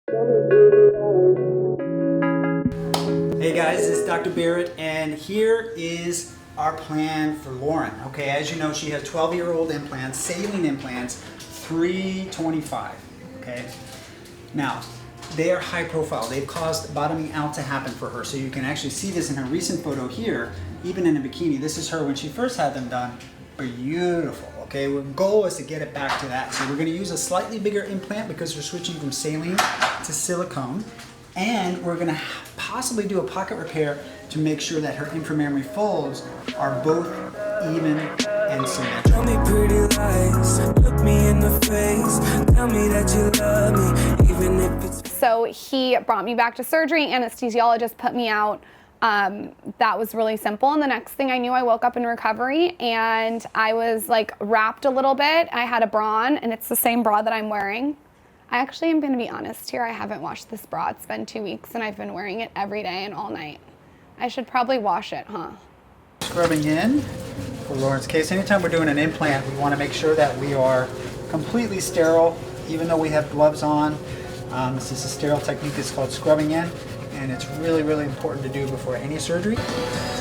Hey guys, this is Dr. Barrett, and here is our plan for Lauren. Okay, as you know, she has 12-year-old implants, saline implants, 325. Okay, now they are high profile. They've caused bottoming out to happen for her, so you can actually see this in her recent photo here, even in a bikini. This is her when she first had them done. Beautiful. Okay, our goal is to get it back to that. So we're going to use a slightly bigger implant because we're switching from saline to silicone. And we're going to possibly do a pocket repair to make sure that her inframammary folds are both even and symmetrical. Tell me pretty lies, look me in the face, tell me that you love me, even if it's... So he brought me back to surgery, anesthesiologist put me out. That was really simple, and the next thing I knew, I woke up in recovery and I was like wrapped a little bit. I had a bra on, and it's the same bra that I'm wearing. I actually am going to be honest here. I haven't washed this bra. It's been 2 weeks and I've been wearing it every day and all night. I should probably wash it, huh? Scrubbing in for Lauren's case. Anytime we're doing an implant, we want to make sure that we are completely sterile, even though we have gloves on. This is a sterile technique. It's called scrubbing in, and it's really, really important to do before any surgery.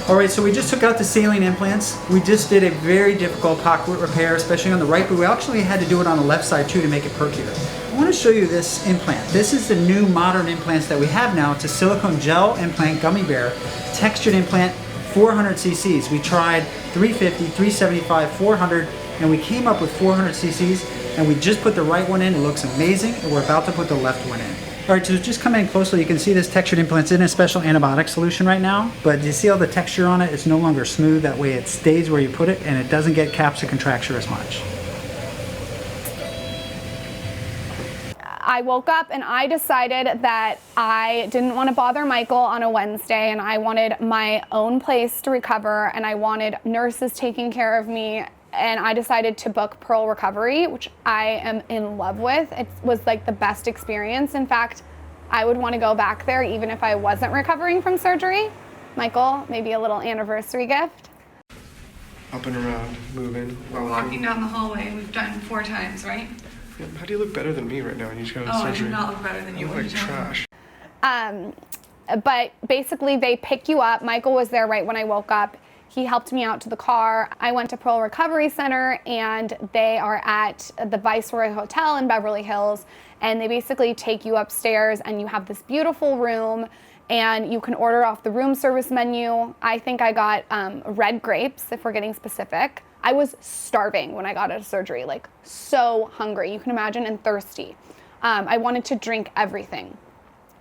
All right, so we just took out the saline implants. We just did a very difficult pocket repair, especially on the right, but we actually had to do it on the left side too to make it perkier. I want to show you this implant. This is the new modern implants that we have now. It's a silicone gel implant gummy bear, textured implant, 400 cc's. We tried 350, 375, 400, and we came up with 400 cc's, and we just put the right one in. It looks amazing, and we're about to put the left one in. All right, so just come in closely. You can see this textured implant's in a special antibiotic solution right now, but you see all the texture on it? It's no longer smooth. That way it stays where you put it, and it doesn't get capsule contracture as much. I woke up and I decided that I didn't want to bother Michael on a Wednesday, and I wanted my own place to recover, and I wanted nurses taking care of me, and I decided to book Pearl Recovery, which I am in love with. It was like the best experience. In fact, I would want to go back there even if I wasn't recovering from surgery. Michael, maybe a little anniversary gift. Up and around, moving. We're walking down the hallway. We've done 4 times, right? Yeah, how do you look better than me right now when you just got out of Oh, I surgery? do not look better than you. You look like trash. But basically they pick you up. Michael was there right when I woke up. He helped me out to the car. I went to Pearl Recovery Center, and they are at the Viceroy Hotel in Beverly Hills, and they basically take you upstairs and you have this beautiful room, and you can order off the room service menu. I think I got red grapes, if we're getting specific. I was starving when I got out of surgery, like so hungry, you can imagine, and thirsty. I wanted to drink everything.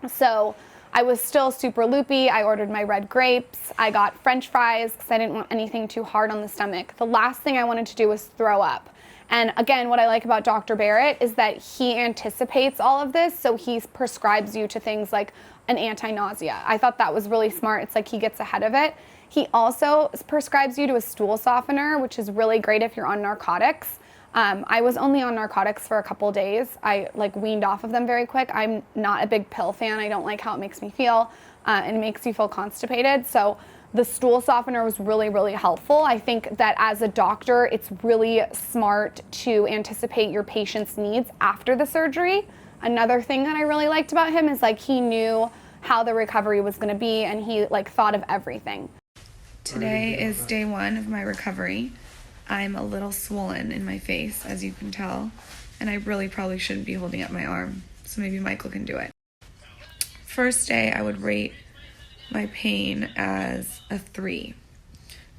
So I was still super loopy. I ordered my red grapes. I got French fries because I didn't want anything too hard on the stomach. The last thing I wanted to do was throw up. And again, what I like about Dr. Barrett is that he anticipates all of this, so he prescribes you to things like an anti-nausea. I thought that was really smart. It's like he gets ahead of it. He also prescribes you to a stool softener, which is really great if you're on narcotics. I was only on narcotics for a couple days. I weaned off of them very quick. I'm not a big pill fan. I don't like how it makes me feel, and it makes you feel constipated. So the stool softener was really, really helpful. I think that as a doctor, it's really smart to anticipate your patient's needs after the surgery. Another thing that I really liked about him is he knew how the recovery was gonna be, and he thought of everything. Today is day 1 of my recovery. I'm a little swollen in my face, as you can tell, and I really probably shouldn't be holding up my arm, so maybe Michael can do it. First day, I would rate my pain as a 3.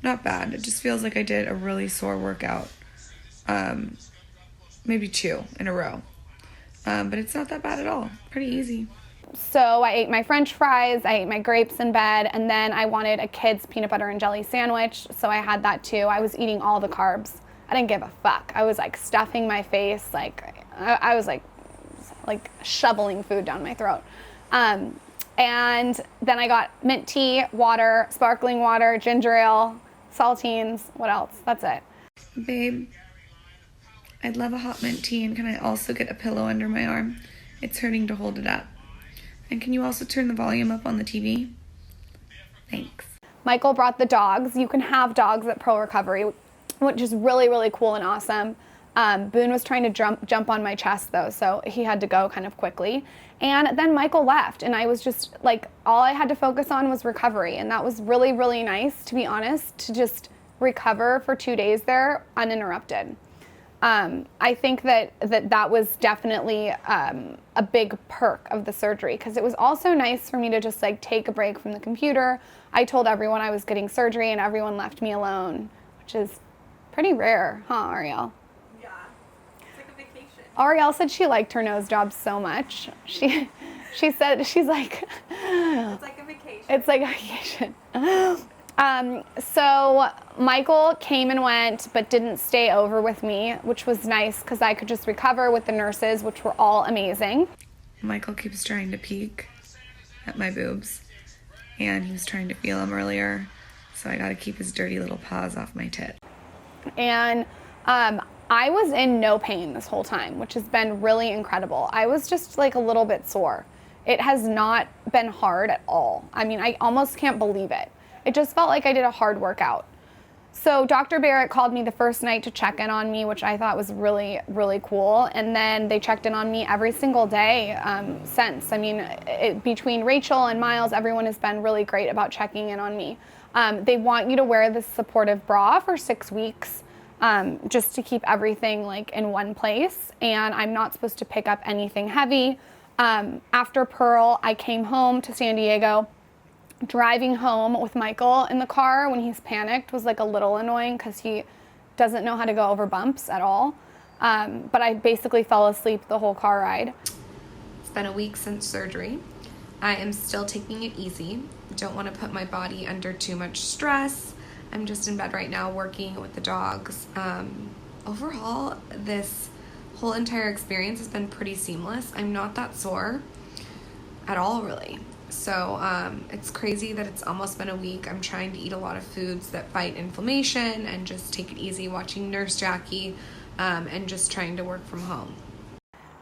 Not bad. It just feels like I did a really sore workout. Maybe 2 in a row. But it's not that bad at all. Pretty easy. So I ate my French fries, I ate my grapes in bed, and then I wanted a kid's peanut butter and jelly sandwich, so I had that too. I was eating all the carbs. I didn't give a fuck. I was stuffing my face, I was shoveling food down my throat. And then I got mint tea, water, sparkling water, ginger ale, saltines, what else? That's it. Babe, I'd love a hot mint tea, and can I also get a pillow under my arm? It's hurting to hold it up. And can you also turn the volume up on the TV? Thanks. Michael brought the dogs. You can have dogs at Pearl Recovery, which is really, really cool and awesome. Boone was trying to jump on my chest though, so he had to go kind of quickly. And then Michael left, and I was just like, all I had to focus on was recovery, and that was really, really nice, to be honest, to just recover for 2 days there uninterrupted. I think that was definitely a big perk of the surgery, because it was also nice for me to just like take a break from the computer. I told everyone I was getting surgery, and everyone left me alone, which is pretty rare, huh, Ariel? Yeah, it's like a vacation. Ariel said she liked her nose job so much. She said, she's like, It's like a vacation. it's like a vacation. So Michael came and went, but didn't stay over with me, which was nice because I could just recover with the nurses, which were all amazing. Michael keeps trying to peek at my boobs, and he was trying to feel them earlier, so I gotta keep his dirty little paws off my tit. And I was in no pain this whole time, which has been really incredible. I was just like a little bit sore. It has not been hard at all. I mean, I almost can't believe it. It just felt like I did a hard workout. So Dr. Barrett called me the first night to check in on me, which I thought was really, really cool. And then they checked in on me every single day since. I mean, between Rachel and Miles, everyone has been really great about checking in on me. They want you to wear this supportive bra for 6 weeks just to keep everything like in one place. And I'm not supposed to pick up anything heavy. After Pearl, I came home to San Diego. Driving home with Michael in the car when he's panicked was like a little annoying because he doesn't know how to go over bumps at all. But I basically fell asleep the whole car ride. It's been a week since surgery. I am still taking it easy. Don't want to put my body under too much stress. I'm just in bed right now working with the dogs. Overall, this whole entire experience has been pretty seamless. I'm not that sore at all, really. So it's crazy that it's almost been a week. I'm trying to eat a lot of foods that fight inflammation and just take it easy, watching Nurse Jackie and just trying to work from home.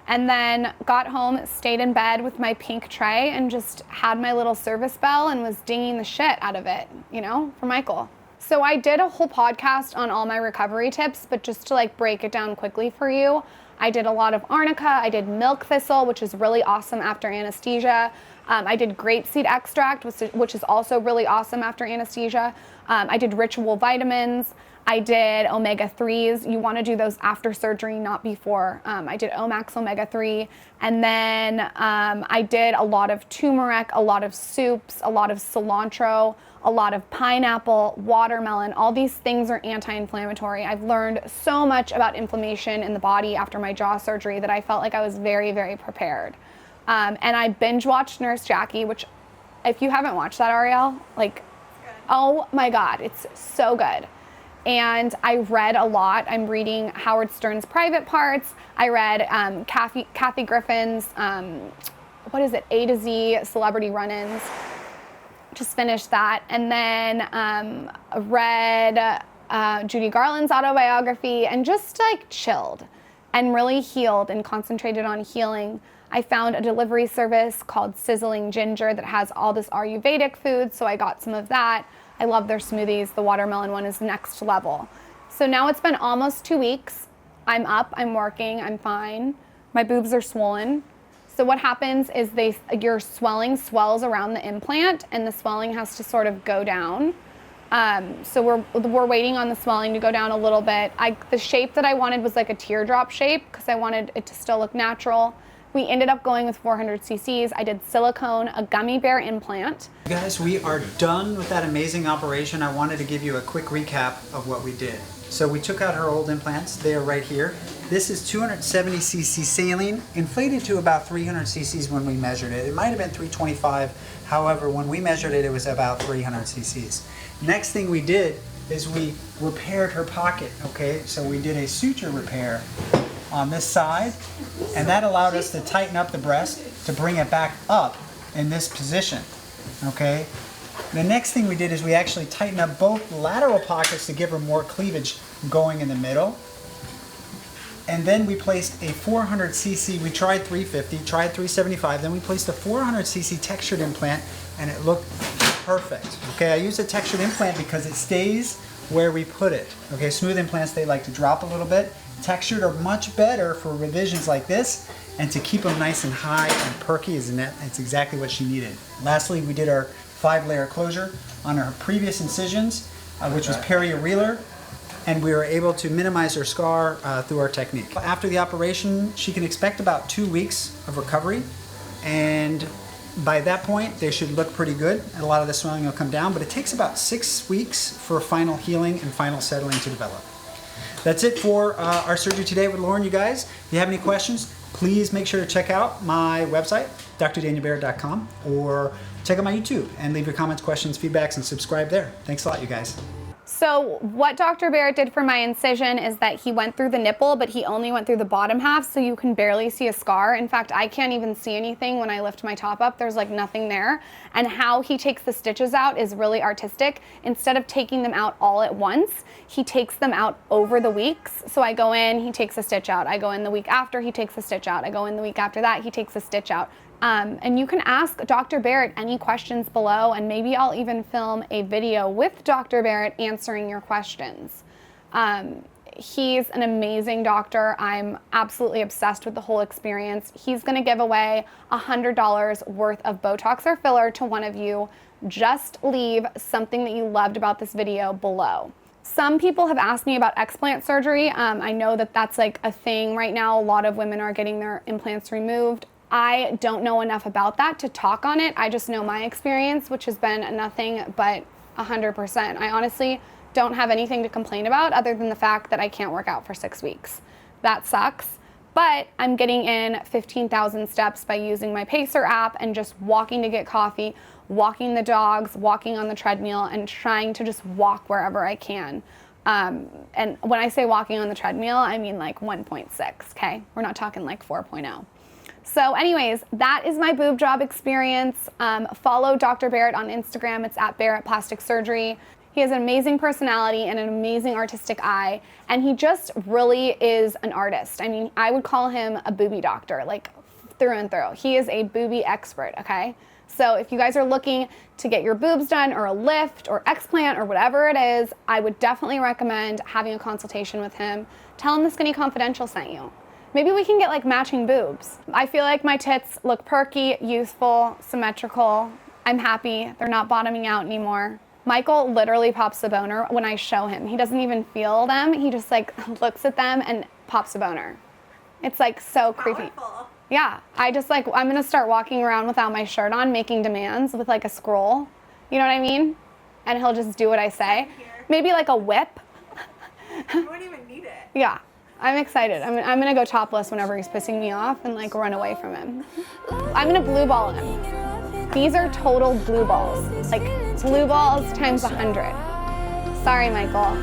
And then got home, stayed in bed with my pink tray and just had my little service bell and was dinging the shit out of it, you know, for Michael. So I did a whole podcast on all my recovery tips, but just to like break it down quickly for you, I did a lot of arnica, I did milk thistle, which is really awesome after anesthesia. I did grapeseed extract, which is also really awesome after anesthesia. I did ritual vitamins. I did omega-3s. You want to do those after surgery, not before. I did Omax omega-3. And then I did a lot of turmeric, a lot of soups, a lot of cilantro, a lot of pineapple, watermelon. All these things are anti-inflammatory. I've learned so much about inflammation in the body after my jaw surgery that I felt like I was very, very prepared. And I binge watched Nurse Jackie, which if you haven't watched that, Ariel, like, oh my God, it's so good. And I read a lot. I'm reading Howard Stern's Private Parts. I read Kathy Griffin's, what is it, A to Z Celebrity Run-Ins. Just finished that. And then read Judy Garland's autobiography and just like chilled and really healed and concentrated on healing. I found a delivery service called Sizzling Ginger that has all this Ayurvedic food, so I got some of that. I love their smoothies. The watermelon one is next level. So now it's been almost 2 weeks. I'm up, I'm working, I'm fine. My boobs are swollen. So what happens is your swelling swells around the implant and the swelling has to sort of go down. So we're waiting on the swelling to go down a little bit. The shape that I wanted was like a teardrop shape because I wanted it to still look natural. We ended up going with 400 cc's. I did silicone, a gummy bear implant. Guys, we are done with that amazing operation. I wanted to give you a quick recap of what we did. So we took out her old implants. They are right here. This is 270 cc saline, inflated to about 300 cc's when we measured it. It might have been 325. However, when we measured it, it was about 300 cc's. Next thing we did is we repaired her pocket, okay? So we did a suture repair on this side, and that allowed us to tighten up the breast to bring it back up in this position, okay? The next thing we did is we actually tightened up both lateral pockets to give her more cleavage going in the middle. And then we placed a 400 cc, we tried 350, tried 375, then we placed a 400 cc textured implant, and it looked perfect. Okay, I use a textured implant because it stays where we put it. Okay, smooth implants, they like to drop a little bit. textured are much better for revisions like this, and to keep them nice and high and perky, it's exactly what she needed. Lastly, we did our 5-layer closure on her previous incisions, which was peri-areolar, and we were able to minimize her scar through our technique. After the operation, she can expect about 2 weeks of recovery, and by that point, they should look pretty good, and a lot of the swelling will come down, but it takes about 6 weeks for final healing and final settling to develop. That's it for our surgery today with Lauryn, you guys. If you have any questions, please make sure to check out my website, drdanielbarrett.com, or check out my YouTube and leave your comments, questions, feedbacks, and subscribe there. Thanks a lot, you guys. So what Dr. Barrett did for my incision is that he went through the nipple, but he only went through the bottom half, so you can barely see a scar. In fact, I can't even see anything when I lift my top up. There's like nothing there. And how he takes the stitches out is really artistic. Instead of taking them out all at once, he takes them out over the weeks. So I go in, he takes a stitch out. I go in the week after, he takes a stitch out. I go in the week after that, he takes a stitch out. And you can ask Dr. Barrett any questions below, and maybe I'll even film a video with Dr. Barrett answering your questions. He's an amazing doctor. I'm absolutely obsessed with the whole experience. He's gonna give away $100 worth of Botox or filler to one of you. Just leave something that you loved about this video below. Some people have asked me about explant surgery. I know that that's like a thing right now. A lot of women are getting their implants removed. I don't know enough about that to talk on it. I just know my experience, which has been nothing but 100%. I honestly don't have anything to complain about other than the fact that I can't work out for 6 weeks. That sucks, but I'm getting in 15,000 steps by using my Pacer app and just walking to get coffee, walking the dogs, walking on the treadmill, and trying to just walk wherever I can. And when I say walking on the treadmill, I mean like 1.6, okay? We're not talking like 4.0. So anyways, that is my boob job experience. Follow Dr. Barrett on Instagram. It's at Barrett Plastic Surgery. He has an amazing personality and an amazing artistic eye, and he just really is an artist. I mean, I would call him a boobie doctor, like through and through. He is a boobie expert, okay? So if you guys are looking to get your boobs done, or a lift or explant or whatever it is, I would definitely recommend having a consultation with him. Tell him the Skinny Confidential sent you. Maybe we can get like matching boobs. I feel like my tits look perky, youthful, symmetrical. I'm happy. They're not bottoming out anymore. Michael literally pops a boner when I show him. He doesn't even feel them. He just like looks at them and pops a boner. It's like so creepy. Yeah, I'm gonna start walking around without my shirt on, making demands with like a scroll. You know what I mean? And he'll just do what I say. Maybe like a whip. You won't even need it. Yeah. I'm excited. I'm gonna go topless whenever he's pissing me off and like run away from him. I'm gonna blue ball him. These are total blue balls. Like blue balls times 100. Sorry, Michael.